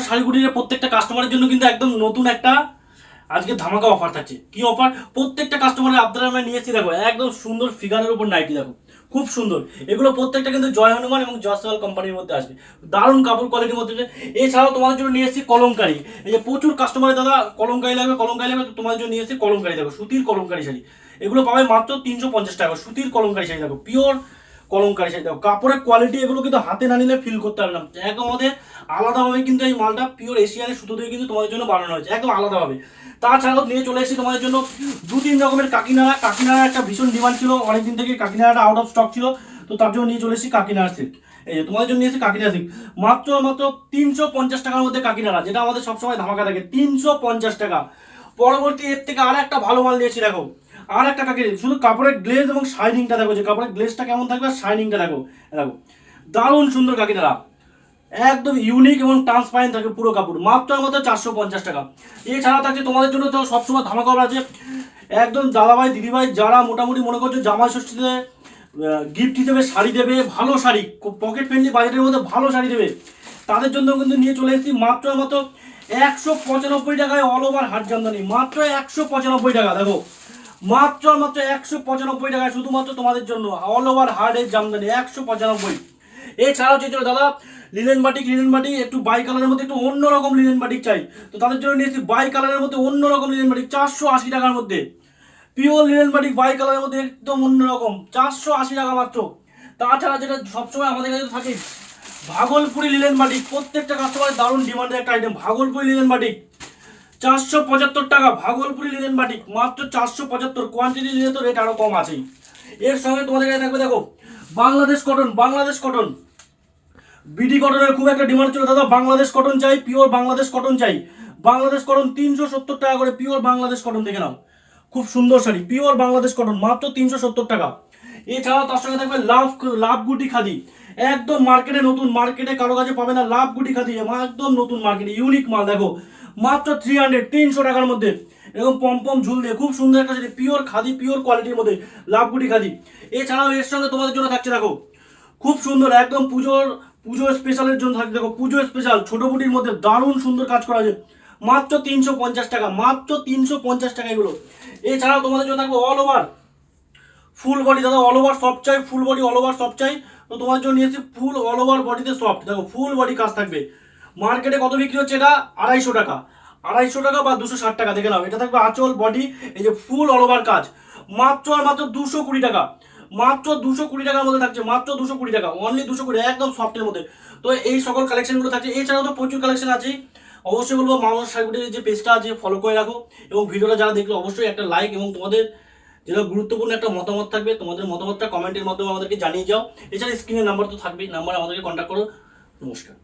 শাড়িগুটির প্রত্যেকটা কাস্টমারের জন্য কিন্তু একদম নতুন একটা আজকে ধামাকা অফার থাকছে। কি অফার? প্রত্যেকটা কাস্টমারের আপনারা আমরা নিয়ে এসেছি, দেখো একদম সুন্দর ফিগারের উপর নাইটি, দেখো খুব সুন্দর। এগুলো প্রত্যেকটা কিন্তু জয় হনুমান এবং জয়সওয়াল কোম্পানির মধ্যে আসবে, দারুণ কাপড় কোয়ালিটির মধ্যে। এছাড়াও তোমাদের জন্য নিয়ে এসেছি কলমকারি। এই যে প্রচুর কাস্টমারের দাদা কলমকারি লাগবে, কলমকারি লাগবে, তো তোমাদের জন্য নিয়ে এসেছি কলমকারি। দেখো সুতির কলমকারি শাড়ি, এগুলো পাবে মাত্র 350 টাকা। সুতির কলমকারি শাড়ি, দেখো পিওর কলমকারি শাড়ি, দেখো কাপড়ের কোয়ালিটি, এগুলো কিন্তু হাতে না নিলে ফিল করতে পারবে না। একদম আমাদের আলাদাভাবে কিন্তু এই মালটা পিওর এশিয়ানের সুতো দিয়ে কিন্তু তোমাদের জন্য বানানো হয়েছে, একদম আলাদাভাবে। তাছাড়াও নিয়ে চলে এসেছি তোমাদের জন্য 2-3 রকমের কাকিনাড়া। কাকিনাড়া একটা ভীষণ ডিমান্ড ছিল অনেকদিন থেকে, কাকিনাড়াটা আউট অফ স্টক ছিল, তো তার জন্য নিয়ে চলে এসেছি কাকিনাড়া সিল্ক। এই যে তোমাদের জন্য নিয়েছি কাকিনাড়া সিল্ক, মাত্র 350 টাকার মধ্যে কাকিনাড়া, যেটা আমাদের সবসময় ধামাকা থাকে 350 টাকা। পরবর্তী এর থেকে আর একটা ভালো মাল নিয়েছি, দেখো আর একটা কাকিনাড়া, শুধু কাপড়ের গ্লেজ এবং শাইনিংটা দেখো, যে কাপড়ের গ্লেজটা কেমন থাকবে আর শাইনিংটা দেখো, দেখো দারুণ সুন্দর কাকিনাড়া, একদম ইউনিক এবং ট্রান্সপারেন্ট থাকে পুরো কাপড়, মাত্র 450 টাকা। এছাড়া থাকছে তোমাদের জন্য তো সবসময় ধামাকা অফার আছে, একদম দাদাভাই দিদিভাই যারা মোটামুটি মনে করছো জামাই ষষ্ঠীতে গিফট হিসেবে শাড়ি দেবে, ভালো শাড়ি পকেট ফ্রেন্ডলি বাজেটের মধ্যে ভালো শাড়ি দেবে, তাদের জন্য কিন্তু নিয়ে চলে এসেছি মাত্র 195 টাকায় অল ওভার হাট জামদানি, মাত্র 195 টাকা। দেখো মাত্র 195 টাকায় শুধুমাত্র তোমাদের জন্য অল ওভার হার্ডের জামদানি 195। এছাড়াও চেয়েছিল দাদা লিনেন বাটিক, লিনেন বাটিক একটু বাই কালারের মধ্যে একটু অন্যরকম লিনেন বাটিক চাই, তো তাদের জন্য নিয়েছি বাই কালারের মধ্যে অন্যরকম লিনেন বাটিক 480 টাকার মধ্যে, পিওর লিনেন বাটিক বাই কালারের মধ্যে একদম অন্যরকম 480 টাকা মাত্র। তাছাড়া যেটা সবসময় আমাদের কাছে থাকে ভাগলপুরি লিনেন বাটিক, প্রত্যেকটা কাস্টমারের দারুণ ডিমান্ডের একটা আইটেম, ভাগলপুরি লিনেন বাটিক 475 টাকা। ভাগলপুরি লিনেন বাটিক মাত্র 475, কোয়ান্টিটি নিলে তো রেট আরো কম আছেই। এর সঙ্গে তোমাদের কাছে থাকবে দেখো Bangladesh cotton, Bangladesh cotton BD কটনের খুব একটা ডিমান্ড ছিল দাদা, বাংলাদেশ কটন চাই, পিওর বাংলাদেশ কটন চাই। বাংলাদেশ কটন 370 টাকা করে, পিওর বাংলাদেশ কটন দেখে নাও, খুব সুন্দর শাড়ি, পিওর বাংলাদেশ কটন মাত্র 370 টাকা। এছাড়াও তার সঙ্গে থাকবে লাভ গুটি খাদি, একদম মার্কেটে নতুন, মার্কেটে কারো কাছে পাবে না, লাভ গুটি খাদি একদম নতুন মার্কেটে ইউনিক মাল, দেখো মাত্র 300 টাকার মধ্যে, এরকম পম্পম ঝুল দিয়ে খুব সুন্দর একটা শাড়ি, পিওর খাদি, পিওর কোয়ালিটির মধ্যে লাভ গুটি খাদি। এছাড়াও এর সঙ্গে তোমাদের জন্য থাকছে দেখো খুব সুন্দর একদম পুজো স্পেশালের জন্য থাকবে, দেখো পুজো স্পেশাল ছোট বুটির মধ্যে দারুণ সুন্দর কাজ করা আছে, মাত্র 350 টাকা, মাত্র 350 টাকা এগুলো। এছাড়াও তোমাদের জন্য থাকবে অল ওভার ফুল বডি, দাদা অল ওভার সফট চাই, full body all over soft চাই, তো তোমার জন্য নিয়েছি ফুল অল ওভার বডিতে সফট, দেখো ফুল বডি কাজ থাকবে। মার্কেটে কত বিক্রি হচ্ছে এটা? 250 টাকা, 250 টাকা বা 260 টাকা দেখে নাও। এটা থাকবে আঁচল বডি, এই যে ফুল অল ওভার কাজ, মাত্র আর মাত্র 220 টাকা, মাত্র 220 টাকার মধ্যে থাকছে, মাত্র 220 টাকা, অনলি 220, একদম সফটের মধ্যে। তো এই সকল কালেকশনগুলো থাকছে। এছাড়াও তো প্রচুর কালেকশন আছে, অবশ্যই বলবো মানুষ শাড়িগুটির যে পেজটা আছে ফলো করে রাখো, এবং ভিডিওটা যারা দেখলো অবশ্যই একটা লাইক, এবং তোমাদের যেটা গুরুত্বপূর্ণ একটা মতামত থাকবে, তোমাদের মতামতটা কমেন্টের মাধ্যমে আমাদেরকে জানিয়ে যাও। এছাড়া স্ক্রিনের নাম্বার তো থাকবেই, নাম্বার আমাদেরকে কন্ট্যাক্ট করো। নমস্কার।